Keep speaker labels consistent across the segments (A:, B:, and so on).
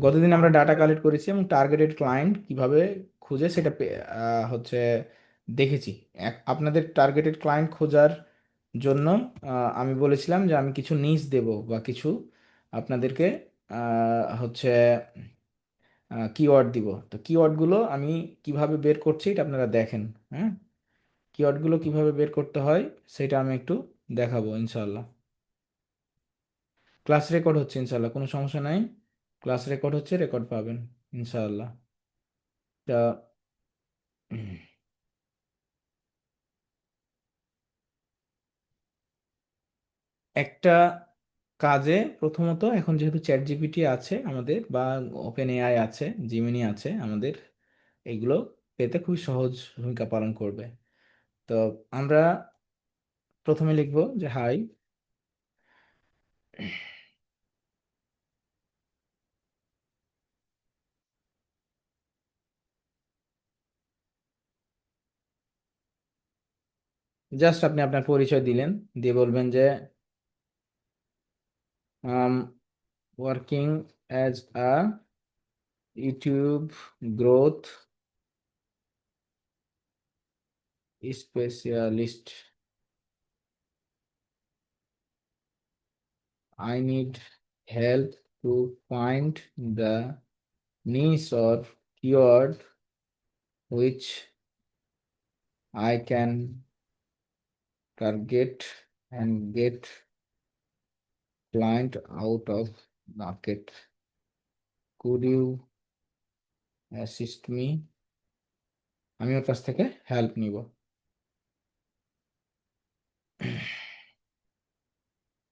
A: গতদিন আমরা data collect করেছি এবং টার্গেটেড ক্লায়েন্ট কিভাবে খুঁজে সেটা হচ্ছে দেখেছি। আপনাদের টার্গেটেড ক্লায়েন্ট খোঁজার জন্য আমি বলেছিলাম যে আমি কিছু নিজ দেব বা কিছু আপনাদেরকে হচ্ছে কিওয়ার্ড দিব। তো কিওয়ার্ডগুলো আমি কিভাবে বের করছি এটা আপনারা দেখেন। হ্যাঁ, কিওয়ার্ডগুলো কিভাবে বের করতে হয় সেটা আমি একটু দেখাবো ইনশাল্লাহ। ক্লাস রেকর্ড হচ্ছে ইনশাল্লাহ, কোনো সমস্যা নাই। ক্লাস রেকর্ড হচ্ছে, রেকর্ড পাবেন ইনশাল্লাহ। তা একটা কাজে প্রথমত এখন যেহেতু চ্যাট জিপিটি আছে আমাদের বা ওপেন এআই আছে, জিমিনি আছে আমাদের, এগুলো পেতে খুবই সহজ ভূমিকা পালন করবে। তো আমরা প্রথমে লিখবো যে হাই, জাস্ট আপনি আপনার পরিচয় দিলেন, দিয়ে বলবেন যে working as a YouTube growth specialist, I need help to find the niche or keyword which I can target and get client out of market. Could you assist me? আমি ওর কাছ থেকে হেল্প নিব।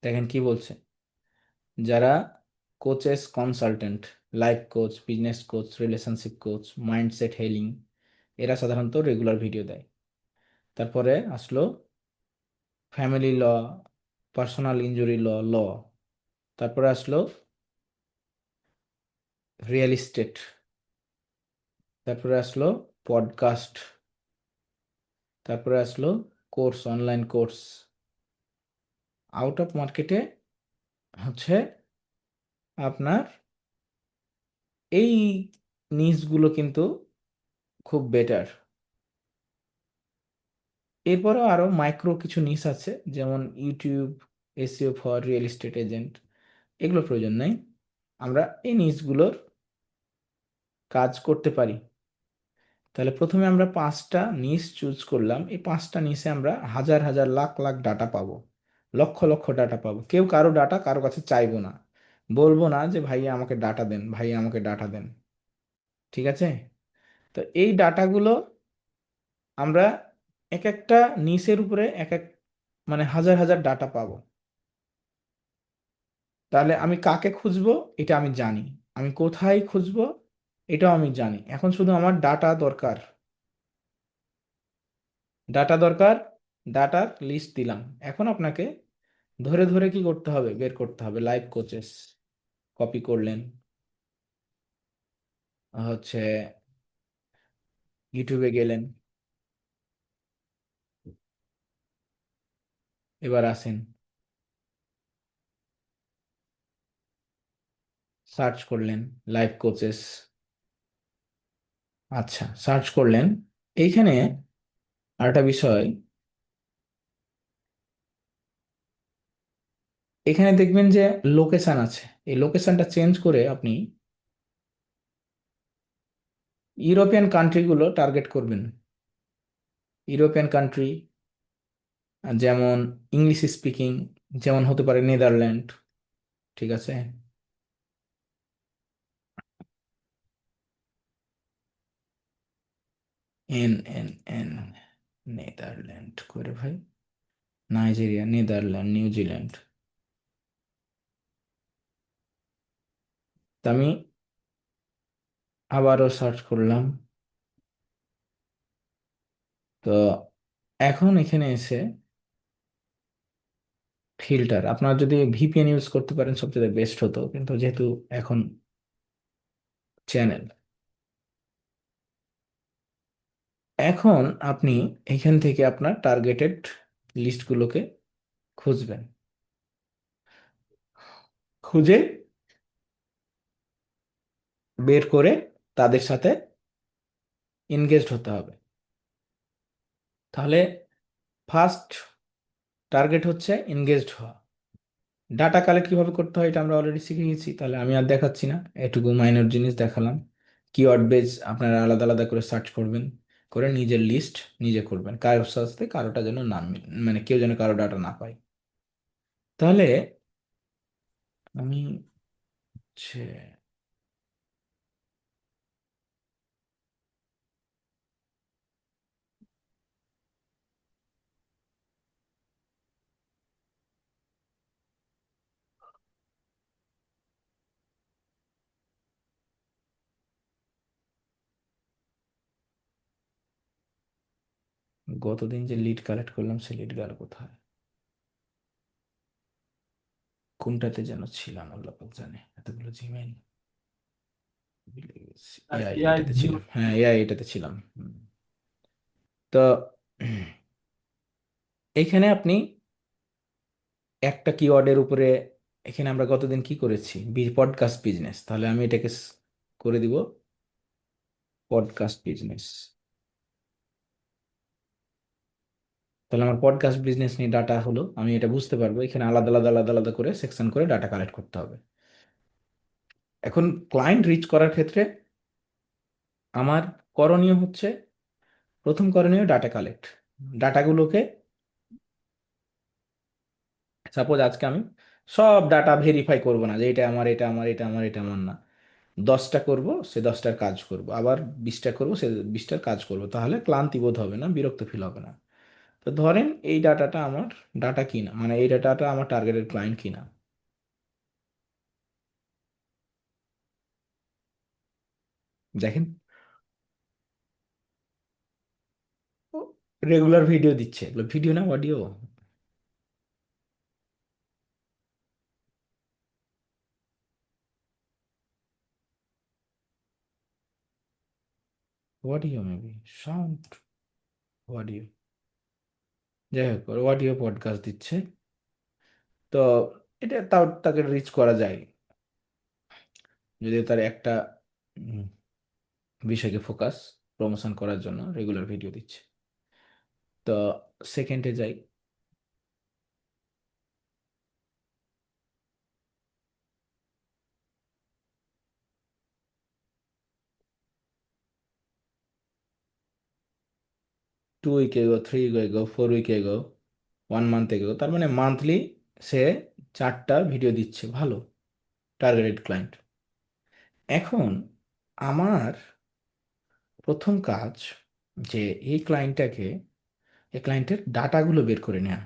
A: দেখেন কি বলছে, যারা coaches consultant, life coach, business coach, relationship coach, mindset healing, এরা সাধারণত রেগুলার ভিডিও দেয়। তারপরে আসলো ফ্যামিলি ল, পার্সোনাল ইনজুরি ল ল, তারপরে আসলো রিয়েল এস্টেট, তারপরে আসলো পডকাস্ট, তারপরে আসলো course, online course. Out of মার্কেটে হচ্ছে আপনার এই নিচগুলো কিন্তু খুব বেটার। এরপরও আরো মাইক্রো কিছু নিশ আছে, যেমন YouTube SEO for real estate agent, এগুলো প্রয়োজন নাই। আমরা এই নিশগুলোর কাজ করতে পারি। তাহলে প্রথমে আমরা 5টা নিশ চুজ করলাম, এই 5টা নিশে আমরা হাজার হাজার লাখ লাখ ডাটা পাবো, লক্ষ লক্ষ ডাটা পাবো। কেউ কারো ডাটা কারো কাছে চাইবো না, বলবো না যে ভাইয়া আমাকে ডাটা দেন, ভাইয়া আমাকে ডাটা দেন। ঠিক আছে? তো এই ডাটাগুলো আমরা এক একটা নিশের উপরে এক এক মানে হাজার হাজার ডাটা পাবো। তাহলে আমি কাকে খুঁজবো এটা আমি জানি, আমি কোথায় খুঁজবো এটাও আমি জানি। এখন শুধু আমার ডাটা দরকার, ডাটা দরকার, ডাটার লিস্ট দিলাম। এখন আপনাকে ধরে ধরে কি করতে হবে, বের করতে হবে। লাইভ কোচেস কপি করলেন, হচ্ছে ইউটিউবে গেলেন, এবার আসেন সার্চ করলেন লাইভ কোচেস। আচ্ছা, সার্চ করলেন। এইখানে আরেকটা বিষয়, এখানে দেখবেন যে লোকেশন আছে, এই লোকেশনটা চেঞ্জ করে আপনি ইউরোপিয়ান কান্ট্রিগুলো টার্গেট করবেন। ইউরোপিয়ান কান্ট্রি যেমন ইংলিশ স্পিকিং, যেমন হতে পারে নেদারল্যান্ড। ঠিক আছে? এন এন এন, নেদারল্যান্ড করে ভাই, নাইজেরিয়া, নেদারল্যান্ড, নিউজিল্যান্ড। তা আমি আবারও সার্চ করলাম। তো এখন এখানে এসে ফিল্টার, আপনারা যদি ভিপিএন ইউজ করতে পারেন সবচেয়ে বেস্ট হতো, কিন্তু যেহেতু এখন চ্যানেল, এখন আপনি এখান থেকে আপনার টার্গেটেড লিস্টগুলোকে খুঁজবেন। খুঁজে বের করে তাদের সাথে এনগেজড হতে হবে। তাহলে ফার্স্ট টার্গেট হচ্ছে এনগেজড হওয়া। ডাটা কালেক্ট কিভাবে করতে হয় এটা আমরা অলরেডি শিখে গেছি, তাহলে আমি আর দেখাচ্ছি না, এটুকু মাইনর জিনিস দেখালাম। কিওয়ার্ড বেজ আপনারা আলাদা আলাদা করে সার্চ করবেন, করে নিজের লিস্ট নিজে করবেন, কারোর সাথে কারোটা যেন না মানে কেউ যেন কারো ডাটা না পায়। তাহলে আমি হচ্ছে গতদিন যে লিড কালেক্ট করলাম সে লিড গেল কোথায়, কোনটাতে যেন ছিলাম আল্লাহ পাক জানে, এতগুলো জিমেইল, এআই এটাতে ছিলাম, হ্যাঁ এআই এটাতে ছিলাম। তো এখানে আপনি একটা কিওয়ার্ডের উপরে, এখানে আমরা গতদিন কি করেছি, পডকাস্ট বিজনেস, তাহলে আমি এটাকে করে দিব পডকাস্ট বিজনেস। তাহলে আমার পডকাস্ট বিজনেস নিয়ে ডাটা হলো, আমি এটা বুঝতে পারবো এখানে আলাদা আলাদা আলাদা আলাদা করে সেকশন করে ডাটা কালেক্ট করতে হবে। এখন ক্লায়েন্ট রিচ করার ক্ষেত্রে আমার করণীয় হচ্ছে, প্রথম করণীয় ডাটা কালেক্ট। ডাটাগুলোকে, সাপোজ আজকে আমি সব ডাটা ভেরিফাই করব না যে এটা আমার, এটা আমার, এটা আমার, এটা আমার না, 10টা করব, সে 10টার কাজ করব, আবার 20টা করব, সে 20টার কাজ করব, তাহলে ক্লান্তি বোধ হবে না, বিরক্ত ফিল হবে না। তো ধরেন এই ডাটাটা আমার ডাটা কিনা, মানে এই ডাটাটা আমার টার্গেটেড ক্লায়েন্ট কিনা। দেখেন রেগুলার ভিডিও দিচ্ছে, এগুলো ভিডিও না audio? Audio maybe, sound, audio, যাই হোক অডিও পডকাস্ট দিচ্ছে। তো এটা তাও তাকে রিচ করা যায়, যদি তার একটা উম, বিষয়কে ফোকাস, প্রমোশন করার জন্য রেগুলার ভিডিও দিচ্ছে। তো সেকেন্ডে যাই, 2 উইক এগো, 3 উইক এগো, 4 উইক এগো, 1 মান্থ এগো, তার মানে মান্থলি সে 4টা ভিডিও দিচ্ছে, ভালো টার্গেটেড ক্লায়েন্ট। এখন আমার প্রথম কাজ যে এই ক্লায়েন্টটাকে, এই ক্লায়েন্টের ডাটাগুলো বের করে নেওয়া।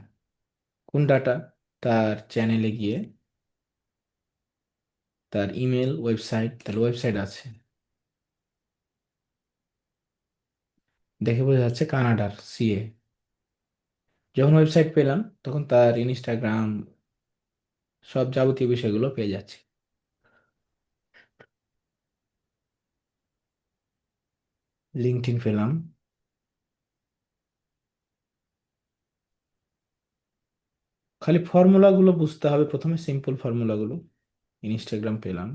A: কোন ডাটা? তার চ্যানেলে গিয়ে তার ইমেল, ওয়েবসাইট, তার ওয়েবসাইট আছে, দেখে বোঝা যাচ্ছে কানাডার সিএ। যখন ওয়েবসাইট পেলাম তখন তার ইনস্টাগ্রাম, সব যাবতীয় বিষয়গুলো পেয়ে যাচ্ছে। লিঙ্কডইন পেলাম, খালি ফর্মুলাগুলো বুঝতে হবে প্রথমে, সিম্পল ফর্মুলাগুলো। ইনস্টাগ্রাম পেলাম,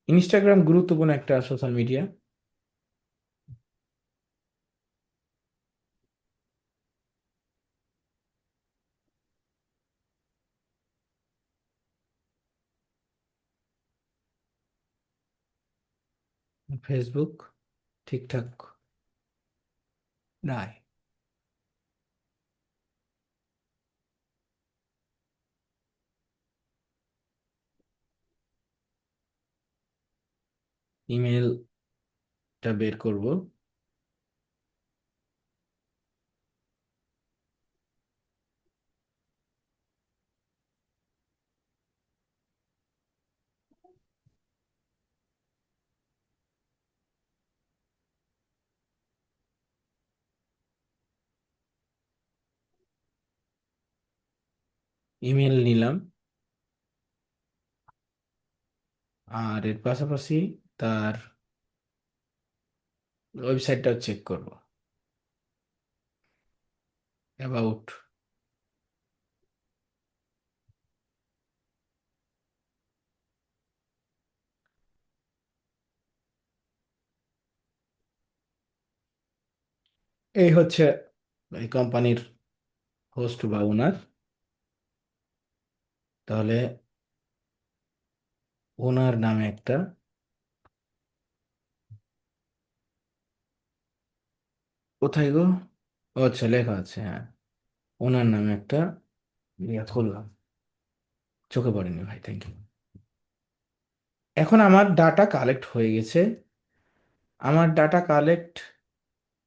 A: ইনস্টাগ্রাম গুরুত্বপূর্ণ একটা সোশ্যাল মিডিয়া। ফেসবুক ঠিকঠাক নাই। ইমেলটা বের করব, ইমেল নিলাম, আর এর পাশাপাশি তার ওয়েবসাইটটাও চেক করব, অ্যাবাউট। এই হচ্ছে এই কোম্পানির হোস্ট বা ওনার। তাহলে ওনার নামে একটা, কোথায় গো, ও আচ্ছা লেখা আছে, হ্যাঁ, ওনার নামে একটা ইয়ে খুললাম। চোখে পড়েনি ভাই, থ্যাংক ইউ। এখন আমার ডাটা কালেক্ট হয়ে গেছে। আমার ডাটা কালেক্ট,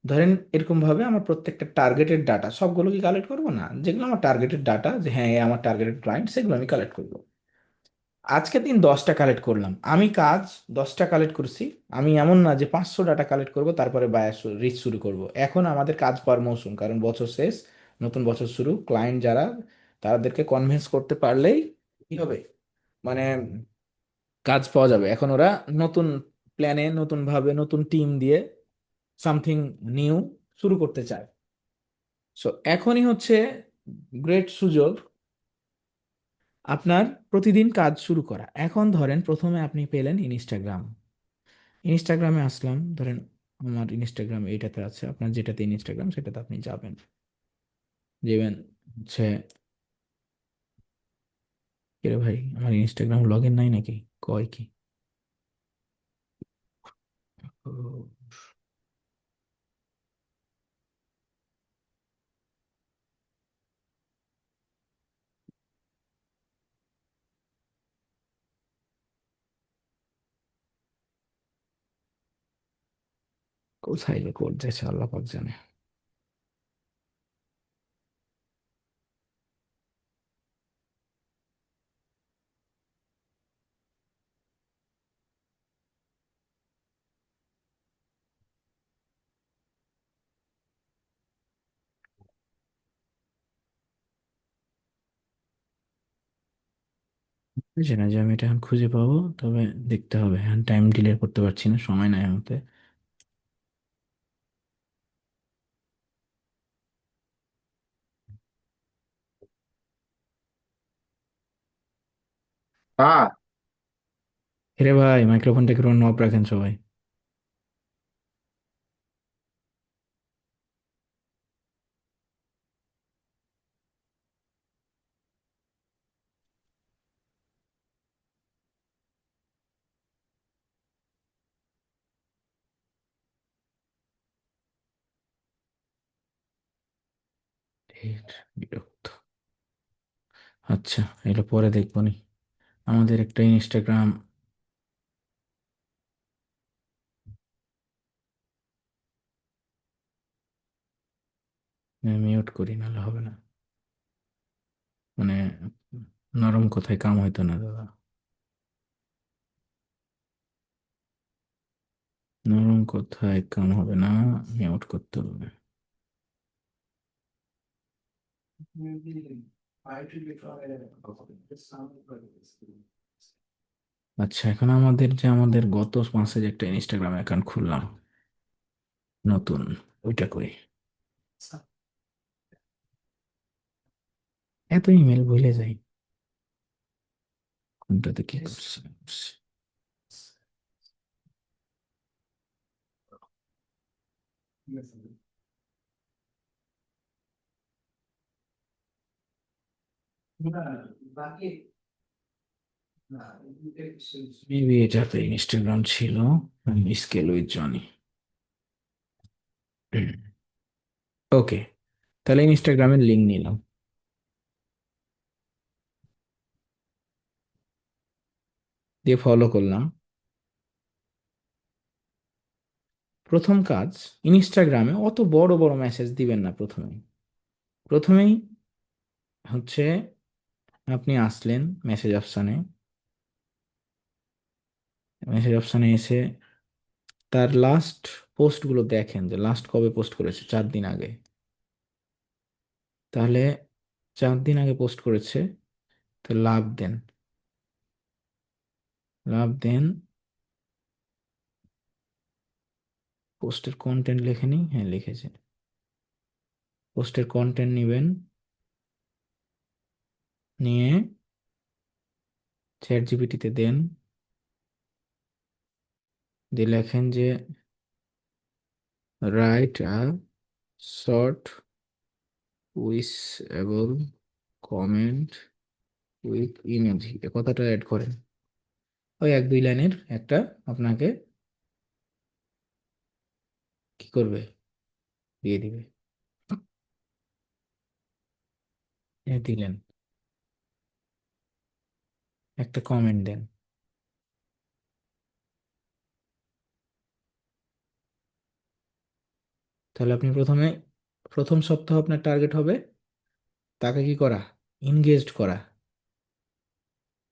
A: ধরেন এরকম ভাবে আমার প্রত্যেকটা টার্গেটেড ডাটা সবগুলো কি কালেক্ট করবো না, যেগুলো আমার টার্গেটেড ডাটা, যে হ্যাঁ এ আমার টার্গেটেড ক্লায়েন্ট, সেগুলো আমি কালেক্ট করবো। আজকে দিন 10টা কালেক্ট করলাম আমি, কাজ 10টা কালেক্ট করছি। আমি এমন না যে 500 ডাটা কালেক্ট করব তারপরে বায়ার রিচ শুরু করব। এখন আমাদের কাজ পাওয়ার মৌসুম, কারণ বছর শেষ, নতুন বছর শুরু, ক্লায়েন্ট যারা, তাদেরকে কনভিন্স করতে পারলেই কি হবে, মানে কাজ পাওয়া যাবে। এখন ওরা নতুন প্ল্যানে, নতুন ভাবে, নতুন টিম দিয়ে সামথিং নিউ শুরু করতে চায়। সো এখনই হচ্ছে গ্রেট সুযোগ আপনার প্রতিদিন কাজ শুরু করা। এখন ধরেন প্রথমে আপনি পেলেন ইনস্টাগ্রাম। ইনস্টাগ্রামে আসলাম, ধরেন আমার ইনস্টাগ্রাম এইটাতে আছে, আপনার যেটাতে ইনস্টাগ্রাম সেটাতে আপনি যাবেন, যাবেন হচ্ছে, কে রে ভাই, আমার ইনস্টাগ্রাম লগ ইন নাই নাকি, কয় কি, ও, কোথায় যে কোড যাচ্ছে আল্লাহ পাক জানে। বুঝছি না যে আমি এটা এখন খুঁজে পাবো, তবে দেখতে হবে, এখন টাইম ডিলে করতে পারছি না, সময় নাই আমাকে। হ্যাঁ, রে ভাই, মাইক্রোফোনটা একটু অফ রাখেন সবাই। ঢের বিরক্ত। আচ্ছা, এটা পরে দেখবো নি। আমাদের একটা ইনস্টাগ্রাম মিউট করি, নাহলে হবে না, মানে নরম কথায় কাম হইতো না দাদা, নরম কথায় কাম হবে না, মিউট করতে হবে। আচ্ছা, এখন আমাদের যে আমাদের গত মাসে যে একটা ইনস্টাগ্রাম অ্যাকাউন্ট খুললাম নতুন, ওইটা কই, এত ইমেল ভুলে যাই, কোনটাতে কি করছে। মেবি এটাতে ইনস্টাগ্রাম ছিল, স্কেল উইথ জনি। ওকে, তাহলে ইনস্টাগ্রামের লিঙ্ক নিলাম, দিয়ে ফলো করলাম। প্রথম কাজ, ইনস্টাগ্রামে অত বড় বড় মেসেজ দিবেন না প্রথমে। প্রথমেই হচ্ছে আপনি আসলেন মেসেজ অপশানে, মেসেজ অপশানে এসে তার লাস্ট পোস্টগুলো দেখেন, যে লাস্ট কবে পোস্ট করেছে, 4 দিন আগে। তাহলে 4 দিন আগে পোস্ট করেছে, তো লাভ দেন, লাভ দেন, পোস্টের কন্টেন্ট লেখেনি, হ্যাঁ লিখেছে, পোস্টের কন্টেন্ট নেবেন, নিয়ে চ্যাট জিপিটিতে দেন, দিয়ে লেখেন যে write short wishable comment with emoji এ কথাটা অ্যাড করেন। ওই 1-2 লাইনের একটা আপনাকে কি করবে, দিয়ে দিবে। এ দিলেন, একটা কমেন্ট দেন। তাহলে আপনি প্রথম সপ্তাহ আপনার টার্গেট হবে তাকে কি করা, এনগেজড করা।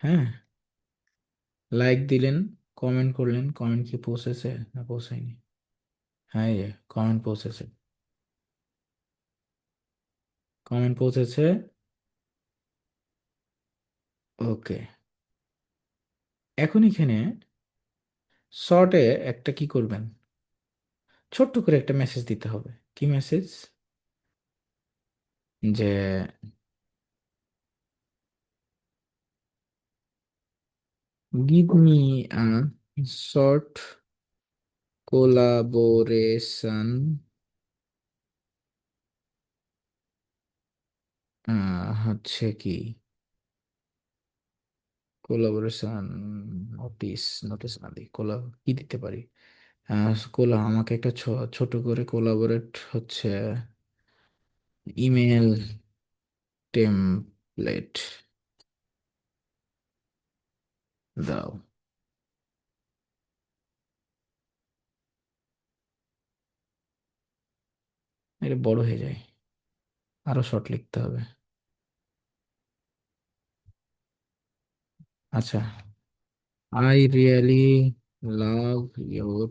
A: হ্যাঁ, লাইক দিলেন, কমেন্ট করলেন, কমেন্ট কি পৌঁছেছে না পৌঁছায়নি? হ্যাঁ, কমেন্ট পৌঁছেছে, কমেন্ট পৌঁছেছে। ওকে, এখন এখানে শর্টে একটা কি করবেন, ছোট্ট করে একটা মেসেজ দিতে হবে। কি মেসেজ? যে গিভ মি আ শর্ট কোলাবোরেশন হচ্ছে কি, কোলাবোরেশন নোটিস, নোটিস না দিই, কি দিতে পারি? আমাকে একটা ছোট করে কোলাবোরেট হচ্ছে ইমেল টেমপ্লেট দাও। এটা বড় হয়ে যায়, আরো শর্ট লিখতে হবে। আচ্ছা, I really love your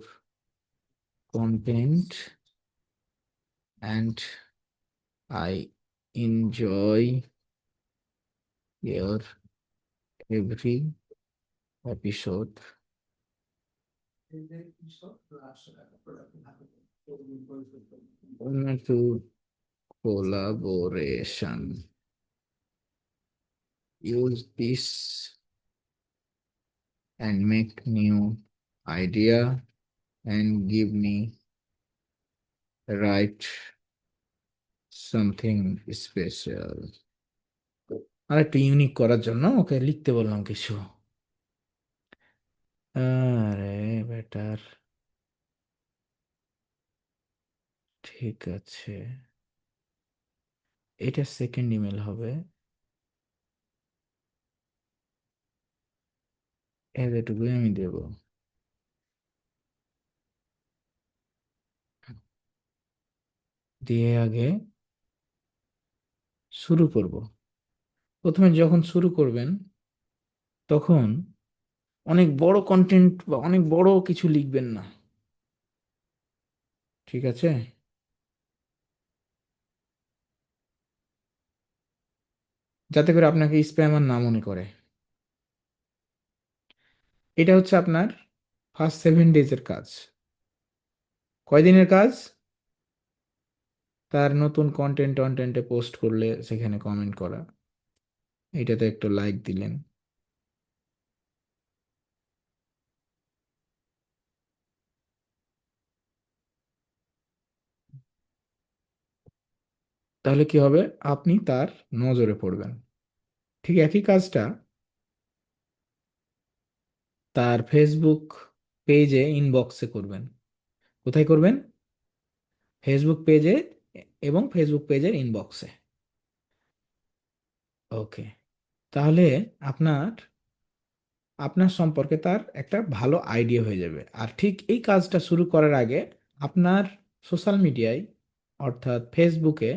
A: content and I enjoy your every episode to collaboration. Use this and make new idea and give me write something special. আর একটু ইউনিক করার জন্য ওকে লিখতে বললাম কিছু। আরে বেটার, ঠিক আছে, এটা সেকেন্ড ইমেল হবে। এতটুকুই আমি দেব। দিয়ে আগে শুরু করব। প্রথমে যখন শুরু করবেন তখন অনেক বড় কন্টেন্ট বা অনেক বড় কিছু লিখবেন না, ঠিক আছে? যাতে করে আপনাকে স্প্যামার না মনে করে। এটা হচ্ছে আপনার ফার্স্ট 7 ডেজের কাজ। কয়দিনের কাজ? তার নতুন কন্টেন্টে পোস্ট করলে সেখানে কমেন্ট করা, এটাতে একটু লাইক দিলেন। তাহলে কি হবে, আপনি তার নজরে পড়বেন। ঠিক একই কাজটা তার ফেসবুক পেজে ইনবক্সে করবেন। কোথায় করবেন? ফেসবুক পেজে এবং ফেসবুক পেজের ইনবক্সে। ওকে, তাহলে আপনার আপনার সম্পর্কে তার একটা ভালো আইডিয়া হয়ে যাবে। আর ঠিক এই কাজটা শুরু করার আগে আপনার সোশ্যাল মিডিয়ায় অর্থাৎ ফেসবুকে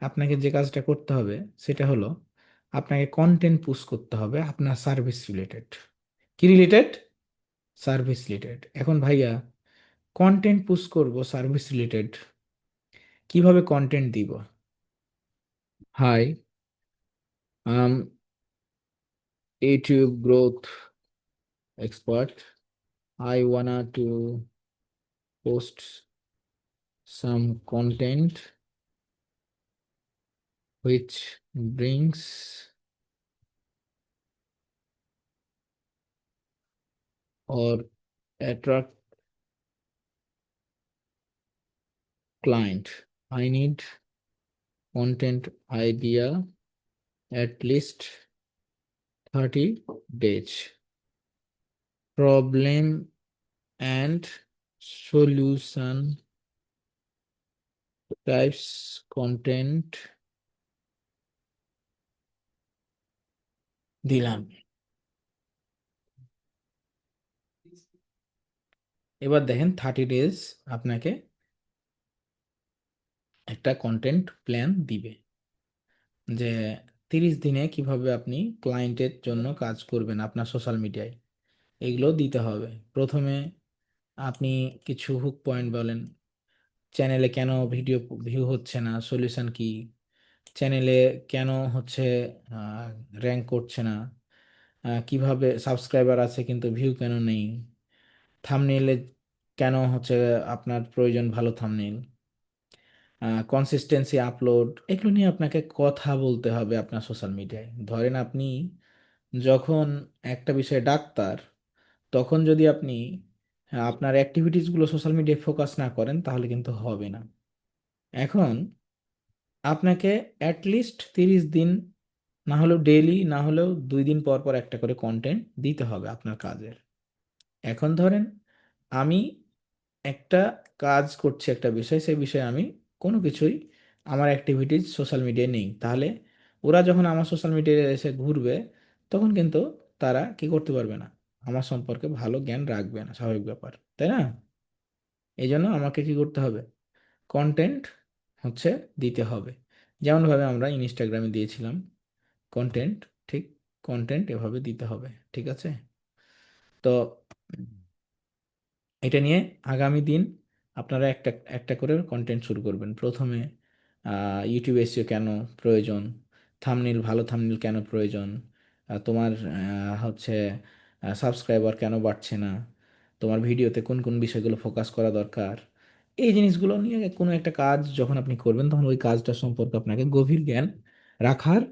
A: আপনাকে যে কাজটা করতে হবে সেটা হলো আপনাকে কন্টেন্ট পুশ করতে হবে আপনার সার্ভিস রিলেটেড। কি রিলেটেড? Service related. এখন ভাইয়া কন্টেন্ট পুশ করব সার্ভিস রিলেটেড, কিভাবে কন্টেন্ট দিব? Hi, I'm YouTube growth expert, I wanna to post some content which brings or attract client, I need content idea at least 30 days. Problem and solution types content দিলাম। এবার দেখেন 30 days আপনাকে একটা content plan দিবে যে 30 দিনে কিভাবে আপনি ক্লায়েন্টের জন্য কাজ করবেন আপনার সোশ্যাল মিডিয়ায়, এগুলো দিতে হবে। প্রথমে আপনি কিছু হুক পয়েন্ট বলেন, চ্যানেলে কেন ভিডিও ভিউ হচ্ছে না, সলিউশন কি, চ্যানেলে কেন হচ্ছে র্যাঙ্ক করছে না, কিভাবে সাবস্ক্রাইবার আছে কিন্তু ভিউ কেন নেই, থাম্বনেইলে কেন হচ্ছে আপনার প্রয়োজন ভালো থাম্বনেইল, কনসিস্টেন্সি আপলোড, এগুলো নিয়ে আপনাকে কথা বলতে হবে আপনার সোশ্যাল মিডিয়ায়। ধরেন আপনি যখন একটা বিষয়ে ডাক্তার, তখন যদি আপনি আপনার অ্যাক্টিভিটিসগুলো সোশ্যাল মিডিয়ায় ফোকাস না করেন তাহলে কিন্তু হবে না। এখন আপনাকে অ্যাটলিস্ট 30 দিন, না হলেও ডেইলি, না হলেও 2 দিন পর পর একটা করে কন্টেন্ট দিতে হবে আপনার কাজের। এখন ধরেন আমি একটা কাজ করছি একটা বিষয়, সেই বিষয়ে আমি কোনো কিছুই আমার অ্যাক্টিভিটিস সোশ্যাল মিডিয়ায় নেই, তাহলে ওরা যখন আমার সোশ্যাল মিডিয়ায় এসে ঘুরবে তখন কিন্তু তারা কি করতে পারবে না, আমার সম্পর্কে ভালো জ্ঞান রাখবে না, স্বাভাবিক ব্যাপার, তাই না? এই জন্য আমাকে কি করতে হবে, কন্টেন্ট হচ্ছে দিতে হবে। যেমনভাবে আমরা ইনস্টাগ্রামে দিয়েছিলাম কন্টেন্ট, ঠিক কন্টেন্ট এভাবে দিতে হবে। ঠিক আছে? তো এটা নিয়ে আগামী দিন আপনারা একটা একটা করে কন্টেন্ট শুরু করবেন। প্রথমে ইউটিউব এসইও কেন প্রয়োজন, থাম্বনেইল, ভালো থাম্বনেইল কেন প্রয়োজন, তোমার হচ্ছে সাবস্ক্রাইবার কেন বাড়ছে না, তোমার ভিডিওতে কোন কোন বিষয়গুলো ফোকাস করা দরকার, এই জিনিসগুলো নিয়ে কোনো একটা কাজ যখন আপনি করবেন তখন ওই কাজটা সম্পর্কে আপনাকে গভীর জ্ঞান রাখার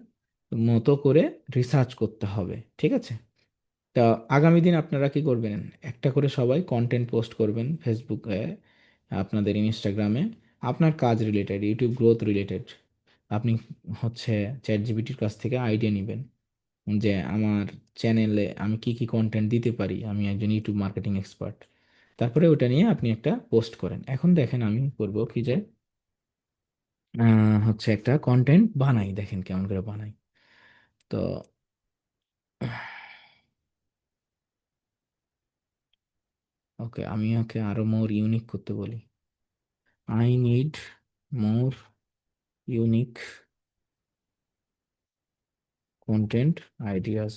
A: মতো করে রিসার্চ করতে হবে। ঠিক আছে? তা আগামী দিন আপনারা কি করবেন, একটা করে সবাই কন্টেন্ট পোস্ট করবেন ফেসবুকে, আপনাদের ইনস্টাগ্রামে, আপনার কাজ রিলেটেড, ইউটিউব গ্রোথ রিলেটেড। আপনি হচ্ছে চ্যাট জিপিটির কাছ থেকে আইডিয়া নেবেন যে আমার চ্যানেলে আমি কি কি কন্টেন্ট দিতে পারি, আমি একজন ইউটিউব মার্কেটিং এক্সপার্ট। তারপরে ওটা নিয়ে আপনি একটা পোস্ট করেন। এখন দেখেন আমি করব কি যে হচ্ছে একটা কন্টেন্ট বানাই, দেখেন কেমন করে বানাই। তো ওকে, আমি ওকে আরো মোর ইউনিক করতে বলি। I need more unique content ideas.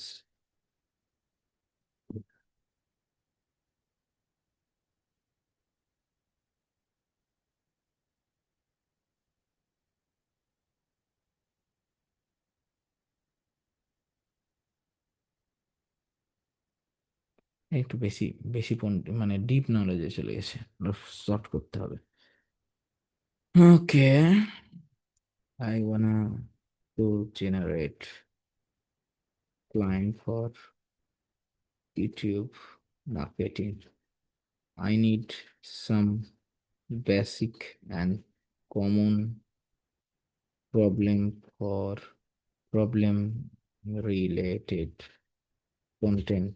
A: একটু বেশি বেশি মানে ডিপ নলেজে চলে গেছে, শর্ট করতে হবে। Okay, I wanna to generate client for YouTube marketing. I need some basic and common problem for problem related content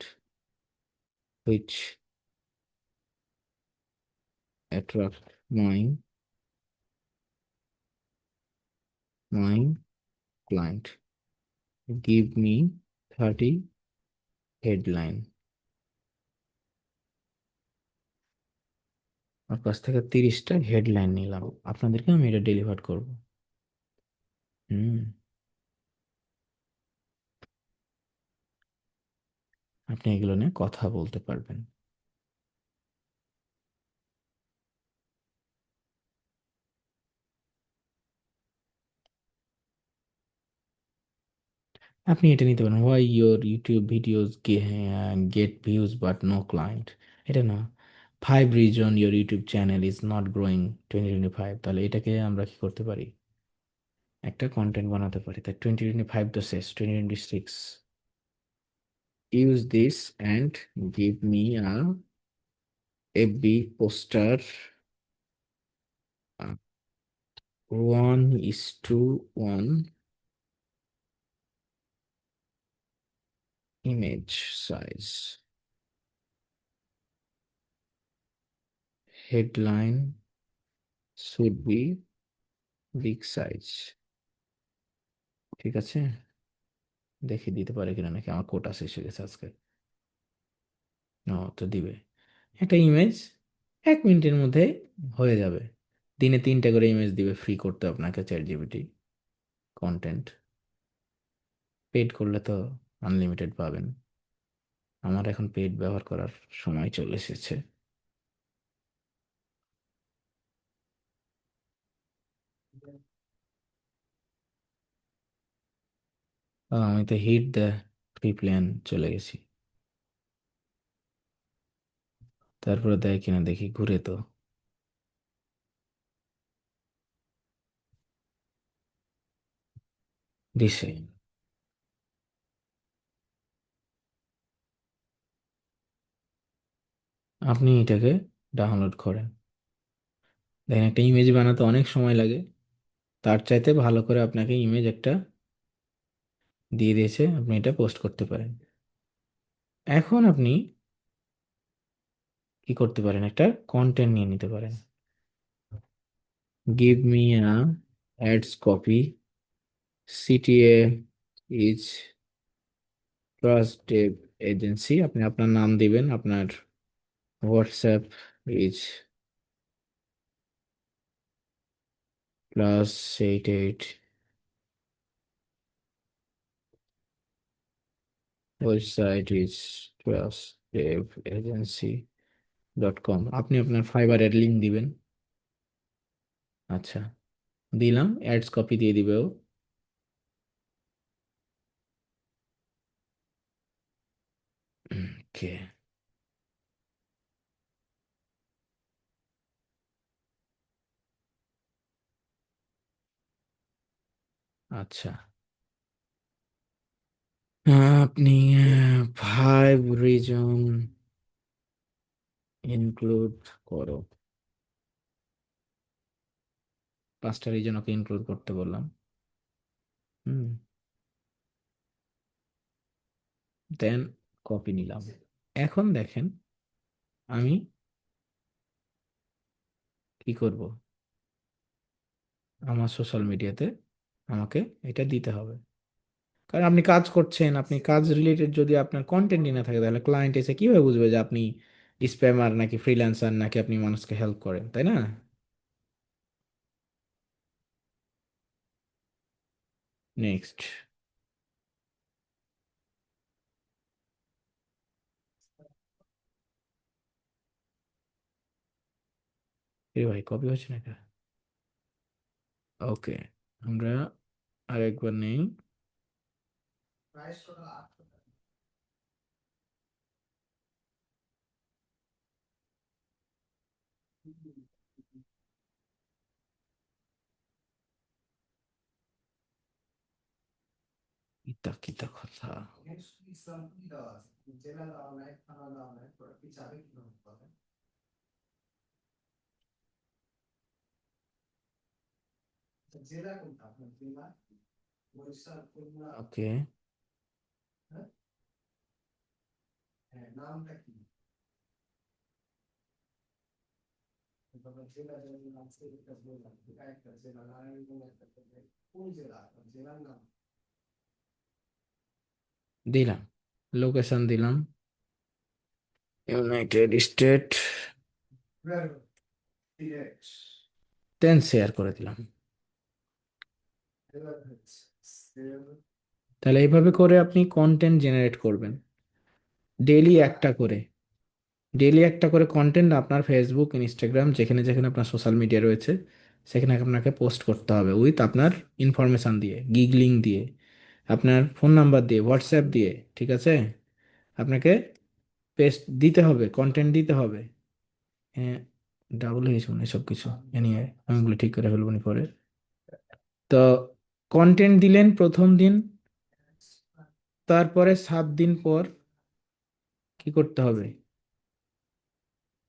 A: which attract my client. Give me 30 headline. আমার কাছ থেকে 30টা হেডলাইন নিলাম, আপনাদেরকে আমি এটা ডেলিভার করব। হুম, আপনি এগুলো নিয়ে কথা বলতে পারবেন। আপনি এটা নিতে পারেন, why your YouTube videos get views but no client. এটা না, 5 reason your YouTube channel is not growing 2025। তাহলে এটাকে আমরা কি করতে পারি, একটা কন্টেন্ট বানাতে পারি। তাই 2025 তো শেষ, 2026 use this and give me FB poster 1:1 image size. Headline should be big size. ঠিক আছে, দেখে দিতে পারে কিনা, নাকি আমার কোটা শেষ হয়ে গেছে আজকে। ও, তো দিবে। একটা ইমেজ 1 মিনিটের মধ্যে হয়ে যাবে। দিনে 3টা করে ইমেজ দিবে ফ্রি করতে আপনাকে চ্যাট জিপিটি। কন্টেন্ট পেড করলে তো আনলিমিটেড পাবেন। আমার এখন পেড ব্যবহার করার সময় চলে এসেছে। আমি তো হিট দ্য ফ্রি প্ল্যান চলে গেছি। তারপরে দেয় কিনা দেখি, ঘুরে তো দিছে। আপনি এটাকে ডাউনলোড করেন, দেখেন একটা ইমেজ বানাতে অনেক সময় লাগে। তার চাইতে ভালো করে আপনাকে ইমেজ একটা দিয়ে দিয়েছে, আপনি এটা পোস্ট করতে পারেন। এখন আপনি কি করতে পারেন, একটা কন্টেন্ট নিয়ে নিতে পারেন। Give me a ads copy, CTA is trusted agency. আপনি আপনার নাম দিবেন, আপনার WhatsApp is +88, website is trusted agency dot com. আপনি আপনার ফাইবারের লিঙ্ক দিবেন। আচ্ছা, দিলাম, অ্যাডস কপি দিয়ে দিবে ও। ওকে। আচ্ছা, আপনি 5 রিজন ইনক্লুড করো। 5টা রিজন ওকে ইনক্লুড করতে বললাম। হুম, দেন কপি নিলাম। এখন দেখেন আমি কি করব, আমার সোশ্যাল মিডিয়াতে আমাকে এটা দিতে হবে। কারণ আপনি কাজ করছেন, আপনি কাজ রিলেটেড যদি আপনার কন্টেন্টই না থাকে, তাহলে ক্লায়েন্ট এসে কিভাবে বুঝবে যে আপনি স্প্যামার নাকি ফ্রিল্যান্সার নাকি আপনি মানুষকে হেল্প করেন, তাই না? নেক্সট। এ ভাই, কপি হচ্ছে না কেন? ওকে, আমরা আরেকবার নেই। ইতা কিতা কথা। ওকে, দিলাম, লোকেশন দিলাম ইউনাইটেড স্টেট, দেন শেয়ার করে দিলাম। তাহলে এইভাবে করে আপনি কন্টেন্ট জেনারেট করবেন ডেইলি একটা করে। ডেইলি একটা করে কন্টেন্ট আপনার ফেসবুক, ইনস্টাগ্রাম, যেখানে যেখানে আপনার সোশ্যাল মিডিয়া রয়েছে সেখানে আপনাকে পোস্ট করতে হবে, উইথ আপনার ইনফরমেশন দিয়ে, গিগ লিঙ্ক দিয়ে, আপনার ফোন নাম্বার দিয়ে, হোয়াটসঅ্যাপ দিয়ে। ঠিক আছে, আপনাকে পেস্ট দিতে হবে, কন্টেন্ট দিতে হবে। হ্যাঁ, ডাবল হয়েছে মানে সব কিছু। এনিওয়ে, আমি এগুলো ঠিক করে ফেলবো নি পরে। তো কন্টেন্ট দিলেন প্রথম দিন, তারপরে 7 দিন পর কি করতে হবে,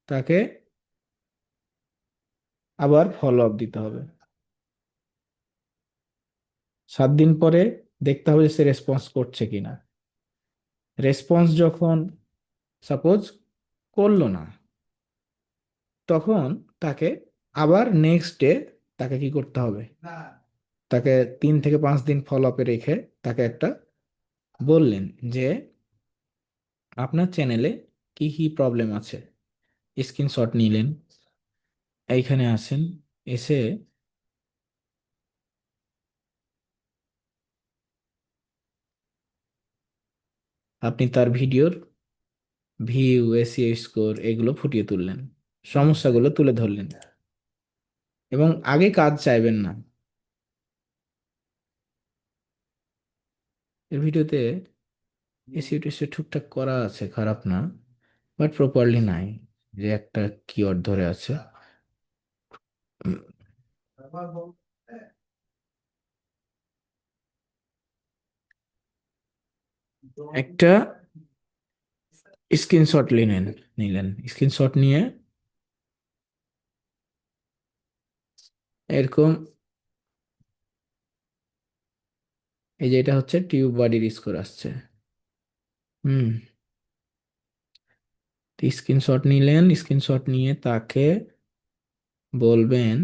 A: তাকে আবার ফলো আপ দিতে হবে। 7 দিন পরে দেখতে হবে যে সে রেসপন্স করছে কিনা। রেসপন্স যখন সাপোজ করলো না, তখন তাকে আবার নেক্সট ডে তাকে কি করতে হবে, তাকে 3 থেকে 5 দিন ফলো আপে রেখে তাকে একটা বললেন যে আপনার চ্যানেলে কি কি প্রবলেম আছে, স্ক্রিনশট নিলেন, এইখানে আসেন, এসে আপনি তার ভিডিওর ভিউ, এসইও স্কোর এগুলো ফুটিয়ে তুললেন, সমস্যাগুলো তুলে ধরলেন, এবং আগে কাজ চাইবেন না। এর ভিডিওতে এসইও টেসইও ঠিকঠাক করা আছে, খারাপ না, বাট প্রপারলি নাই, যে একটা কিওয়ার্ড ধরে আছে। উম, একটা স্ক্রিনশট নিলেন, স্ক্রিনশট নিয়ে এরকম, এই যে এটা হচ্ছে টিউব বডির স্কোর আসছে। হুম, স্ক্রিনশট নিলেন, স্ক্রিনশট নিয়ে তাকে বলবেন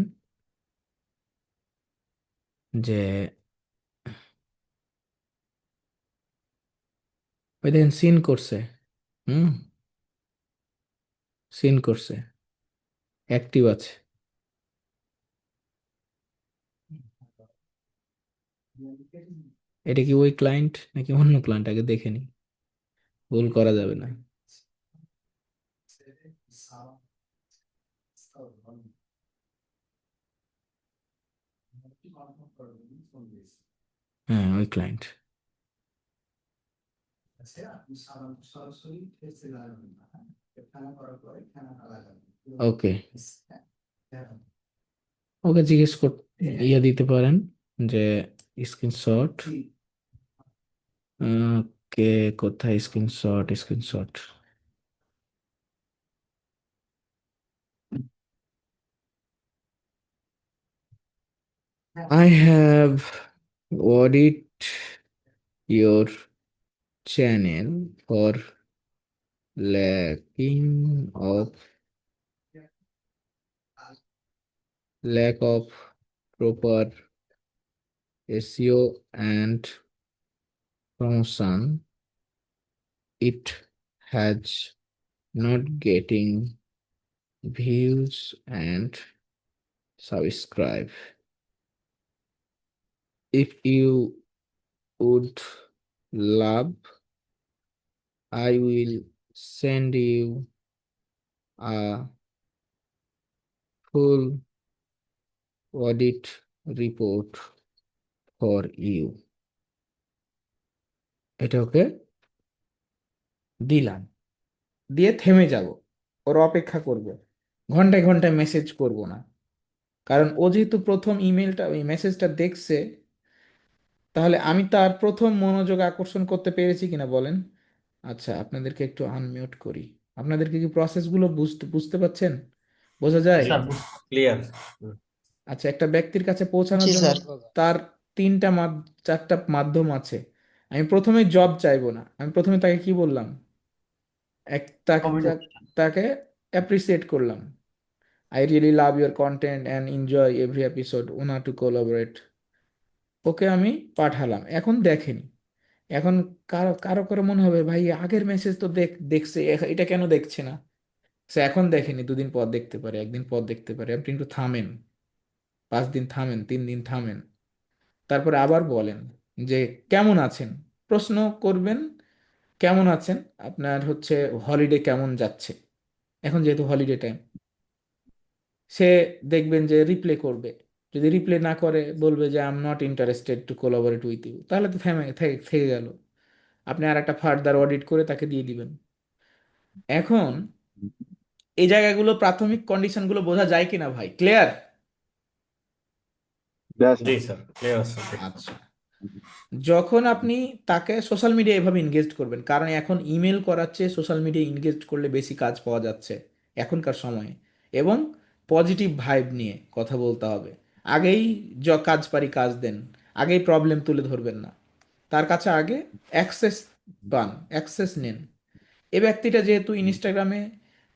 A: যে ওই দেখেন সিন করছে। হুম, সিন করছে, অ্যাক্টিভ আছে। এটা কি ওই ক্লায়েন্ট নাকি অন্য ক্লায়েন্ট, আগে দেখে নি, ভুল করা যাবে না। হ্যাঁ, ওই ক্লায়েন্ট। ওকে, ওকে জিজ্ঞেস কর, ইয়ে দিতে পারেন যে স্ক্রিনশট, কে, কোথায় screenshot, screenshot, I have audit your channel for lacking of lack of proper SEO and promotion. It has not getting views and subscribe. If you would love, I will send you a full audit report for you. এটা ওকে দিলাম, দিয়ে থেমে যাব, ওর অপেক্ষা করব, ঘন্টায় ঘন্টায় message করব না। কারণ ও যেহেতু প্রথম ইমেলটা ওই মেসেজটা দেখছে, তাহলে আমি তার প্রথম মনোযোগ আকর্ষণ করতে পেরেছি কিনা বলেন। আচ্ছা, আপনাদেরকে একটু আনমিউট করি। আপনাদেরকে কি প্রসেসগুলো বুঝতে বুঝতে পাচ্ছেন, বোঝা যায়?
B: জি স্যার ক্লিয়ার।
A: আচ্ছা, একটা ব্যক্তির কাছে পৌঁছানোর
C: জি
A: জন্য
C: স্যার।
A: তার তিনটা 4টা মাধ্যম আছে। আমি প্রথমে জব চাইবো না, আমি প্রথমে তাকে কি বললাম, তাকে
B: কমিউনিটি।
A: তাকে অ্যাপ্রিসিয়েট করলাম, I really love your content and enjoy every episode, ওনা টু কোলাবোরেট। ওকে আমি পাঠালাম, এখন দেখেনি। এখন কারো কারো করে মনে হবে ভাই আগের মেসেজ তো দেখছে, এটা কেন দেখছে না। সে এখন দেখেনি, 2 দিন পর দেখতে পারে, 1 দিন পর দেখতে পারে। আপনি একটু থামেন, 5 দিন থামেন, 3 দিন থামেন, তারপরে আবার বলেন যে কেমন আছেন, প্রশ্ন করবেন কেমন আছেন, আপনার হচ্ছে হলিডে কেমন যাচ্ছে। এখন যেহেতু হলিডে টাইম, সে দেখবেন যে রিপ্লে করবে। যদি রিপ্লে না করে বলবে যে I am not interested to collaborate with you, তাহলে তো থেকে গেল। আপনি আর একটা ফার্দার অডিট করে তাকে দিয়ে দিবেন। এখন এই জায়গাগুলো প্রাথমিক কন্ডিশনগুলো বোঝা যায় কিনা ভাই, ক্লিয়ার?
B: জি স্যার ক্লিয়ার আছে।
A: আচ্ছা, যখন আপনি তাকে সোশ্যাল মিডিয়া এভাবে ইনগেজ করবেন, কারণ এখন ইমেল করার চেয়ে সোশ্যাল মিডিয়া ইনগেজ করলে বেশি কাজ পাওয়া যাচ্ছে এখনকার সময়ে, এবং পজিটিভ ভাইব নিয়ে কথা বলতে হবে। আগেই কাজ পারি কাজ দেন, আগেই প্রবলেম তুলে ধরবেন না, তার কাছে আগে অ্যাক্সেস পান, অ্যাক্সেস নেন। এই ব্যক্তিটা যেহেতু ইনস্টাগ্রামে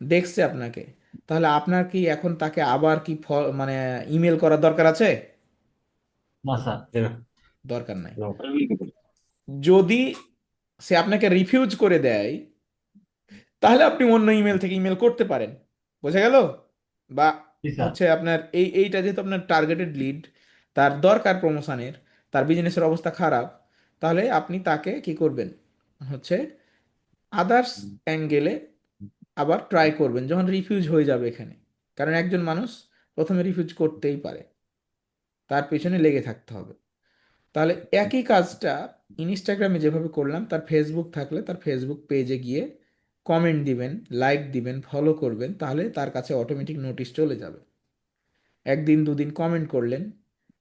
A: দেখছে আপনাকে, তাহলে আপনার কি এখন তাকে আবার কি মানে ইমেল করার দরকার আছে?
C: না স্যার।
B: জি না।
A: দরকার নাই।
B: নো।
A: যদি সে আপনাকে রিফিউজ করে দেয়, তাহলে আপনি অন্য ইমেল থেকে ইমেল করতে পারেন। বোঝা গেল? বা
C: জি স্যার।
A: হচ্ছে আপনার এইটা যেহেতু আপনার টার্গেটেড লিড, তার দরকার প্রমোশনের, তার বিজনেসের অবস্থা খারাপ, তাহলে আপনি তাকে কি করবেন হচ্ছে আদার্স অ্যাঙ্গেলে আবার ট্রাই করবেন যখন রিফিউজ হয়ে যাবে এখানে। কারণ একজন মানুষ প্রথমে রিফিউজ করতেই পারে, তার পেছনে লেগে থাকতে হবে। তাহলে একই কাজটা ইনস্টাগ্রামে যেভাবে করলাম, তার ফেসবুক থাকলে তার ফেসবুক পেজে গিয়ে কমেন্ট দিবেন, লাইক দিবেন, ফলো করবেন, তাহলে তার কাছে অটোমেটিক নোটিশ চলে যাবে। একদিন দুদিন কমেন্ট করলেন,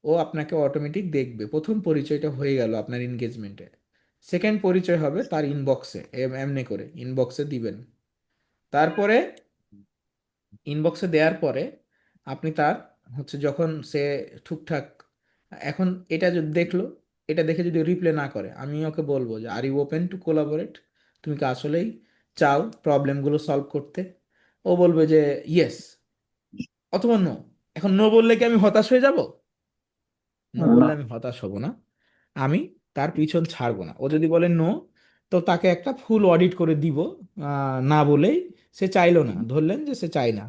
A: ও আপনাকে অটোমেটিক দেখবে। প্রথম পরিচয়টা হয়ে গেল আপনার এনগেজমেন্টে। সেকেন্ড পরিচয় হবে তার ইনবক্সে, এমনি করে ইনবক্সে দিবেন। তারপরে ইনবক্সে দেওয়ার পরে আপনি তার হচ্ছে যখন সে ঠিকঠাক, এখন এটা যদি দেখলো, এটা দেখে যদি রিপ্লাই না করে, আমি ওকে বলবো যে are you open to collaborate, তুমি কি আসলেই চাও প্রবলেমগুলো সলভ করতে? ও বলবে যে ইয়েস অথবা নো। এখন নো বললে কি আমি হতাশ হয়ে যাব? নো বললে
C: না।
A: আমি হতাশ হব না, আমি তার পিছন ছাড়বো না। ও যদি বলে নো, তো তাকে একটা ফুল অডিট করে দিব। না বলেই সে চাইলো না, ধরলেন যে সে চায় না,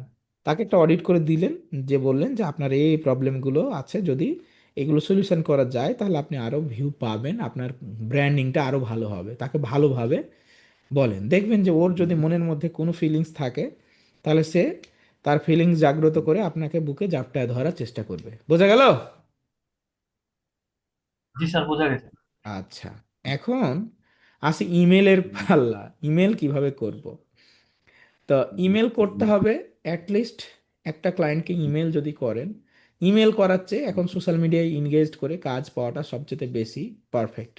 A: তাকে একটা অডিট করে দিলেন, যে বললেন যে আপনার এই প্রবলেমগুলো আছে, যদি এগুলো সলিউশন করা যায় তাহলে আপনি আরও ভিউ পাবেন, আপনার ব্র্যান্ডিংটা আরও ভালো হবে। তাকে ভালোভাবে বলেন, দেখবেন যে ওর যদি মনের মধ্যে কোনো ফিলিংস থাকে, তাহলে সে তার ফিলিংস জাগ্রত করে আপনাকে বুকে জাপটায় ধরার চেষ্টা করবে। বোঝা গেল?
C: জি স্যার, বোঝা গেছে।
A: আচ্ছা, এখন আসি ইমেলের পাল্লা। ইমেল কিভাবে করব? তো ইমেল করতে হবে অ্যাটলিস্ট, একটা ক্লায়েন্টকে ইমেল যদি করেন, ইমেল করার চেয়ে এখন সোশ্যাল মিডিয়ায় ইনগেজড করে কাজ পাওয়াটা সবচেয়ে বেশি পারফেক্ট।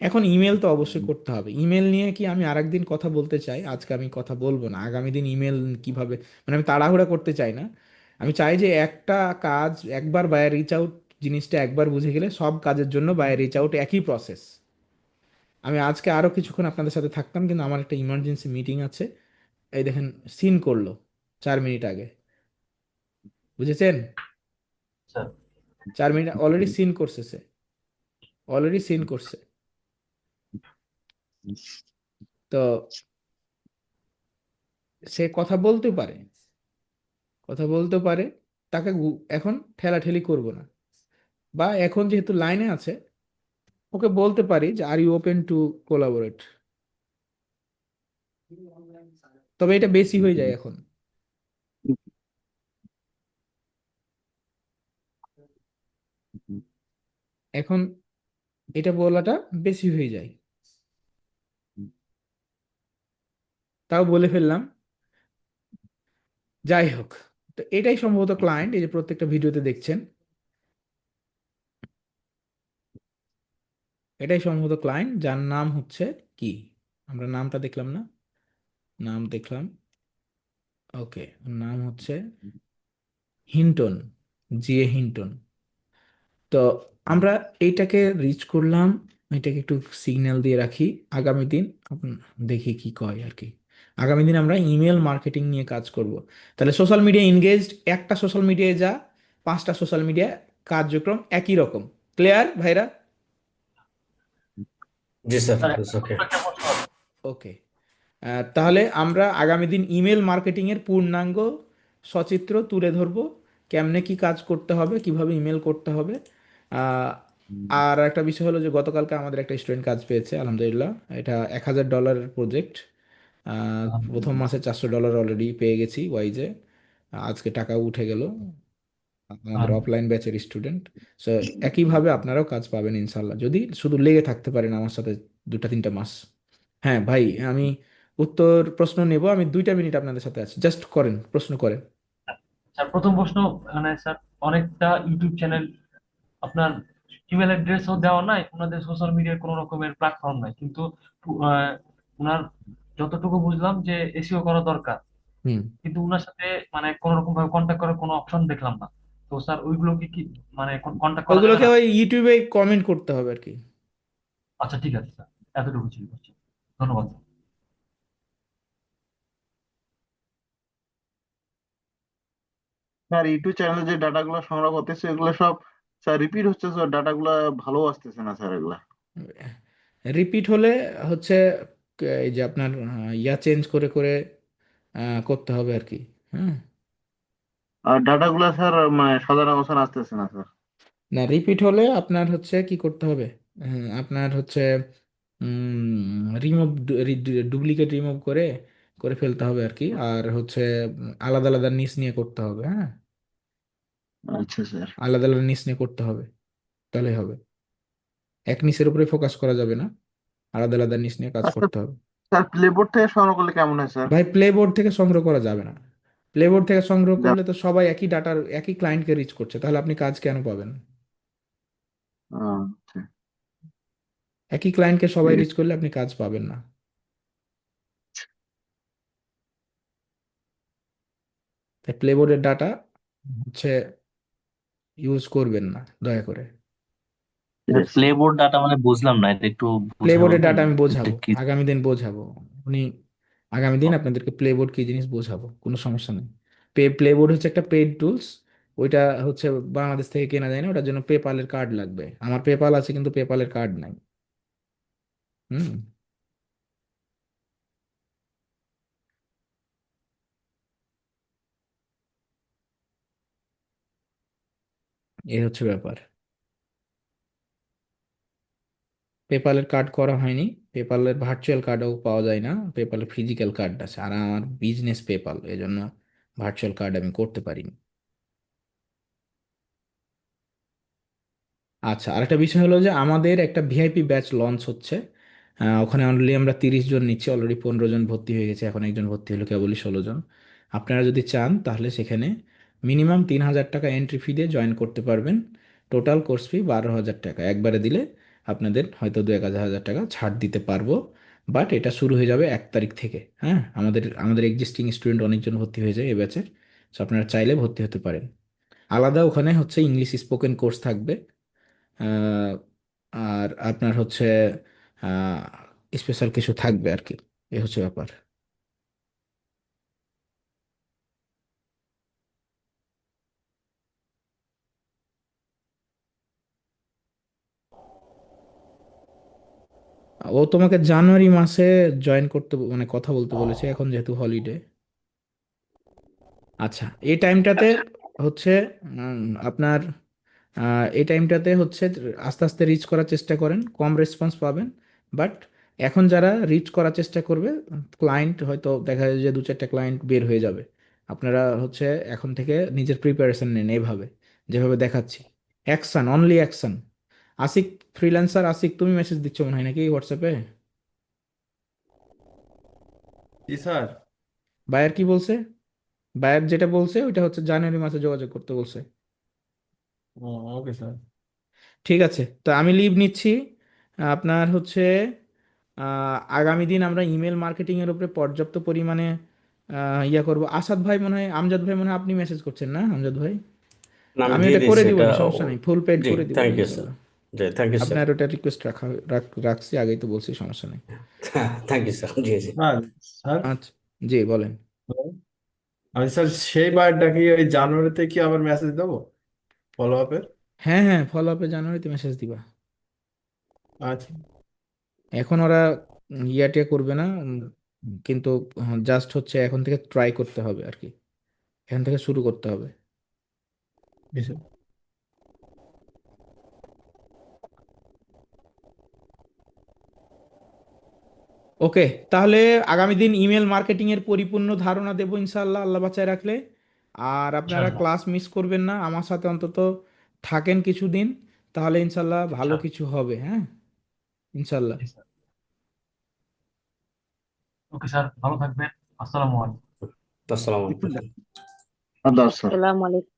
A: এখন ইমেল তো অবশ্যই করতে হবে। ইমেল নিয়ে কি আমি আরেকদিন কথা বলতে চাই, আজকে আমি কথা বলবো না। আগামী দিন ইমেল কিভাবে, মানে আমি তাড়াহুড়া করতে চাই না। আমি চাই যে একটা কাজ একবার বাই রিচ আউট, জিনিসটা একবার বুঝে গেলে সব কাজের জন্য বাই রিচ আউট একই প্রসেস। আমি আজকে আরো কিছুক্ষণ আপনাদের সাথে থাকতাম, কিন্তু আমার একটা ইমার্জেন্সি মিটিং আছে। এই দেখেন, সিন করলো 4 মিনিট আগে। বুঝেছেন?
C: স্যার।
A: 4 মিনিট অলরেডি সিন করছে সে, অলরেডি সিন করছে। তো সে কথা বলতে পারে, কথা বলতে পারে। তাকে এখন ঠেলাঠেলি করব না, বা এখন যেহেতু লাইনে আছে, ওকে বলতে পারি যে are you open to collaborate. তবে এটা বেশি হয়ে যায় এখন, এখন এটা বলাটা বেশি হয়ে যায়। তাও বলে ফেললাম। যাই হোক, তো এটাই সম্ভবত ক্লায়েন্ট, এই যে প্রত্যেকটা ভিডিওতে দেখছেন, এটাই সম্ভবত ক্লায়েন্ট, যার নাম হচ্ছে কি, আমরা নামটা দেখলাম না? নাম দেখলাম, ওকে। নাম হচ্ছে হিন্টন, জিএ হিন্টন। তো আমরা এইটাকে রিচ করলাম, এটাকে একটু সিগন্যাল দিয়ে রাখি। আগামী দিন দেখি কি কয় আর কি। আগামী দিন আমরা ইমেল মার্কেটিং নিয়ে কাজ করব। তাহলে সোশ্যাল মিডিয়া এনগেজড, একটা সোশ্যাল মিডিয়ায় যা, 5টা সোশ্যাল মিডিয়া কার্যক্রম একই রকম। ক্লিয়ার ভাইরা?
B: জি স্যার,
C: স্যার,
B: ইটস ওকে।
C: একটা প্রশ্ন আছে।
A: ওকে। তাহলে আমরা আগামী দিন ইমেল মার্কেটিংয়ের পূর্ণাঙ্গ সচিত্র তুলে ধরবো, কেমনে কি কাজ করতে হবে, কিভাবে ইমেল করতে হবে। আহ, আর একটা বিষয় হলো যে গতকালকে আমাদের একটা স্টুডেন্ট কাজ পেয়েছে, আলহামদুলিল্লাহ। এটা $1000 প্রজেক্ট। প্রথম
C: আলহামদুলিল্লাহ।
A: মাসে $400 অলরেডি পেয়ে গেছি ওয়াইজে। আজকে টাকাও উঠে গেল, আমাদের অফলাইন
C: আলহামদুলিল্লাহ।
A: ব্যাচের স্টুডেন্ট। সো একইভাবে আপনারাও কাজ পাবেন ইনশাল্লাহ, যদি শুধু লেগে থাকতে পারেন আমার সাথে 2-3 মাস। হ্যাঁ ভাই, আমি উত্তর প্রশ্ন নেব, আমি 2টা মিনিট আপনাদের সাথে আছি, জাস্ট করেন, প্রশ্ন করেন।
C: স্যার, প্রথম প্রশ্ন, মানে স্যার, অনেকটা ইউটিউব চ্যানেল, আপনার ইমেল অ্যাড্রেসও দেওয়া নাই, ওনাদের সোশ্যাল মিডিয়ার কোনো রকমের প্ল্যাটফর্ম নাই, কিন্তু আহ, ওনার যতটুকু বুঝলাম যে এসইও করা দরকার,
A: হুম।
C: কিন্তু ওনার সাথে মানে কোনো রকম ভাবে কন্ট্যাক্ট করার কোনো অপশন দেখলাম না। তো স্যার ওইগুলোকে কি মানে কন্ট্যাক্ট করা যাবে
A: ওগুলোকে
C: না?
A: ওই ইউটিউবে কমেন্ট করতে হবে আর কি।
C: আচ্ছা ঠিক আছে স্যার, এতটুকু ছিল। ধন্যবাদ স্যার।
D: স্যার ইউটিউব চ্যানেলে যে ডাটাগুলো সংগ্রহ করতেছে এগুলো সব স্যার রিপিট হচ্ছে, স্যার ডাটাগুলো ভালো আসতেছে না স্যার এগুলা।
A: রিপিট হলে হচ্ছে এই যে আপনার ইয়া চেঞ্জ করে করে করতে হবে আর কি। হ্যাঁ,
D: আর ডাটাগুলো স্যার মানে সাধারণ অবস্থান আসতেছে না স্যার।
A: না রিপিট হলে আপনার হচ্ছে কি করতে হবে, আপনার হচ্ছে রিমুভ, ডুপ্লিকেট রিমুভ করে করে ফেলতে হবে আর কি। আর হচ্ছে আলাদা আলাদা নিচ নিয়ে করতে হবে। হ্যাঁ,
D: আচ্ছা স্যার।
A: আলাদা আলাদা নিচ নিয়ে করতে হবে, তাহলে হবে। এক নিচের উপরে ফোকাস করা যাবে না, আলাদা আলাদা নিচ নিয়ে কাজ
D: আচ্ছা
A: করতে হবে।
D: স্যার, প্লেবোর্ড থেকে সংগ্রহ করলে কেমন হয় স্যার?
A: ভাই প্লেবোর্ড থেকে সংগ্রহ করা যাবে না। প্লেবোর্ড থেকে সংগ্রহ
D: যা-
A: করলে তো সবাই একই ডাটার একই ক্লায়েন্টকে রিচ করছে, তাহলে আপনি কাজ কেন পাবেন?
D: আচ্ছা,
A: একই ক্লায়েন্টকে সবাই
D: ঠিক
A: রিচ করলে আপনি কাজ পাবেন না। তাই প্লেবোর্ডের ডাটা হচ্ছে ইউজ করবেন না দয়া করে।
D: আছে।
E: প্লে বোর্ড ডাটা মানে বুঝলাম না, এটা একটু বুঝে
A: প্লেবোর্ডের
E: বলবেন
A: ডাটা আমি
E: এটা
A: বোঝাবো,
E: কি?
A: আগামী দিন বোঝাবো। উনি আগামী দিন আপনাদেরকে প্লেবোর্ড কি জিনিস বোঝাবো, কোনো সমস্যা নেই। প্লেবোর্ড হচ্ছে একটা পেইড টুলস। ওইটা হচ্ছে বাংলাদেশ থেকে কেনা যায় না, ওটার জন্য পেপালের কার্ড লাগবে। আমার পেপাল আছে কিন্তু পেপালের কার্ড নাই। হুম, এই হচ্ছে ব্যাপার। পেপালের কার্ড করা হয়নি, পেপালের ভার্চুয়াল কার্ডও পাওয়া যায় না, পেপালের ফিজিক্যাল কার্ড আছে। আর আমার বিজনেস পেপাল, এই জন্য ভার্চুয়াল কার্ড আমি করতে পারিনি। আচ্ছা, আরেকটা বিষয় হলো যে আমাদের একটা ভিআইপি ব্যাচ লঞ্চ হচ্ছে। ওখানে অনলি আমরা 30 জন নিচ্ছি, অলরেডি 15 জন ভর্তি হয়ে গেছে, এখন একজন ভর্তি হলো, কেবলই 16 জন। আপনারা যদি চান তাহলে সেখানে মিনিমাম 3,000 টাকা এন্ট্রি ফি দিয়ে জয়েন করতে পারবেন। টোটাল কোর্স ফি 12,000 টাকা। একবারে দিলে আপনাদের হয়তো 1,000 টাকা ছাড় দিতে পারবো। বাট এটা শুরু হয়ে যাবে 1 তারিখ থেকে। হ্যাঁ, আমাদের আমাদের এক্সিস্টিং স্টুডেন্ট অনেকজন ভর্তি হয়ে যায় এই ব্যাচের। সো আপনারা চাইলে ভর্তি হতে পারেন। আলাদা ওখানে হচ্ছে ইংলিশ স্পোকেন কোর্স থাকবে। আহ, আর আপনার হচ্ছে স্পেশাল কিছু থাকবে আর কি। এই হচ্ছে ব্যাপার। ও তোমাকে জানুয়ারি মাসে জয়েন করতে মানে কথা বলতে বলেছে, এখন যেহেতু হলিডে। আচ্ছা, এই টাইমটাতে হচ্ছে আপনার এই টাইমটাতে হচ্ছে আস্তে আস্তে রিচ করার চেষ্টা করেন, কম রেসপন্স পাবেন। বাট এখন যারা রিচ করার চেষ্টা করবে, ক্লায়েন্ট হয়তো দেখা যায় যে 2-4টা ক্লায়েন্ট বের হয়ে যাবে। আপনারা হচ্ছে এখন থেকে নিজের প্রিপারেশন নেন এইভাবে, যেভাবে দেখাচ্ছি। Action, only action. Asik, freelancer Asik, তুমি মেসেজ দিচ্ছ মনে হয় নাকি হোয়াটসঅ্যাপে?
F: জি স্যার।
A: বায়ার কি বলছে? বায়ার যেটা বলছে ওইটা হচ্ছে জানুয়ারি মাসে যোগাযোগ করতে বলছে।
F: Okay sir.
A: ঠিক আছে, তো আমি লিভ নিচ্ছি। আপনার হচ্ছে আগামী দিন আমরা ইমেল মার্কেটিং এর উপরে পর্যাপ্ত পরিমাণে ইয়া করব। আসাদ ভাই মনে হয়, আমজাদ ভাই মনে হয় আপনি মেসেজ করছেন না, আমজাদ ভাই?
B: না, আমি
A: আমি
B: দিয়ে
A: ওটা করে
B: দিচ্ছি
A: দিব
B: এটা।
A: নি, সমস্যা নেই, ফুল পেড
B: জি,
A: করে দিব
B: থ্যাংক
A: নি
B: ইউ স্যার।
A: ইনশাল্লাহ।
B: জি, থ্যাংক ইউ স্যার।
A: আপনার ওটা রিকোয়েস্ট রাখছি, আগেই তো বলছি, সমস্যা নেই।
B: Thank you sir. জি জি।
F: স্যার স্যার
A: আচ্ছা, জি বলেন।
F: আমি স্যার সেই বারটা কি ওই জানুয়ারিতে কি আবার মেসেজ দেবো ফলো আপের?
A: হ্যাঁ হ্যাঁ, ফলো আপে জানুয়ারিতে মেসেজ দিবা।
F: আচ্ছা।
A: এখন ওরা ইয়া টিয়া করবে না, কিন্তু জাস্ট হচ্ছে এখন থেকে ট্রাই করতে হবে আর কি, এখান থেকে শুরু করতে হবে।
F: জি স্যার।
A: ওকে, তাহলে আগামী দিন ইমেল মার্কেটিং এর পরিপূর্ণ ধারণা দেবো ইনশাআল্লাহ, আল্লাহ বাঁচায় রাখলে। আর আপনারা
C: ইনশাআল্লাহ।
A: ক্লাস মিস করবেন না, আমার সাথে অন্তত থাকেন কিছুদিন, তাহলে ইনশাআল্লাহ ভালো
C: ইনশাআল্লাহ।
A: কিছু হবে। হ্যাঁ, ইনশাআল্লাহ।
C: জি স্যার। ওকে স্যার, ভালো থাকবেন। আসসালামু আলাইকুম।
B: আসসালামু
D: একটু
B: আলাইকুম।
D: আদার স্যার।
G: আসসালামু আলাইকুম।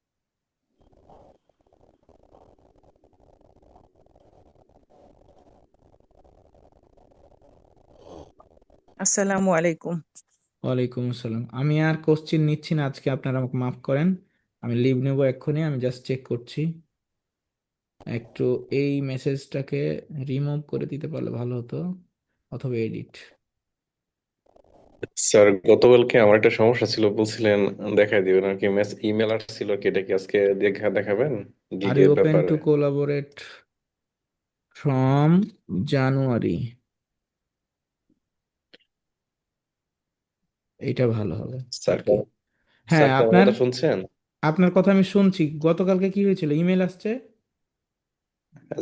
G: আসসালামু আলাইকুম।
A: ওয়ালাইকুম আসসালাম। আমি আর কোশ্চিন নিচ্ছি না আজকে, আপনারা আমাকে মাফ করেন। আমি লিভ নেবো এক্ষুনি, আমি জাস্ট চেক করছি। একটু এই মেসেজটাকে রিমুভ করে দিতে পারলে ভালো হতো, অথবা এডিট।
G: স্যার গতকালকে আমার একটা সমস্যা ছিল, বলছিলেন দেখাই দিবেন আর কি। ইমেল আসছিল আর কি, এটা কি আজকে দেখাবেন
A: আর
G: জিডি
A: ইউ
G: এর
A: ওপেন
G: ব্যাপারে?
A: টু কোলাবোরেট ফ্রম জানুয়ারি? এইটা ভালো হবে
G: স্যার
A: আর কি। হ্যাঁ,
G: স্যার কি আমার
A: আপনার
G: কথা শুনছেন?
A: আপনার কথা আমি শুনছি। গতকালকে কি হয়েছিল? ইমেল আসছে।
G: স্যার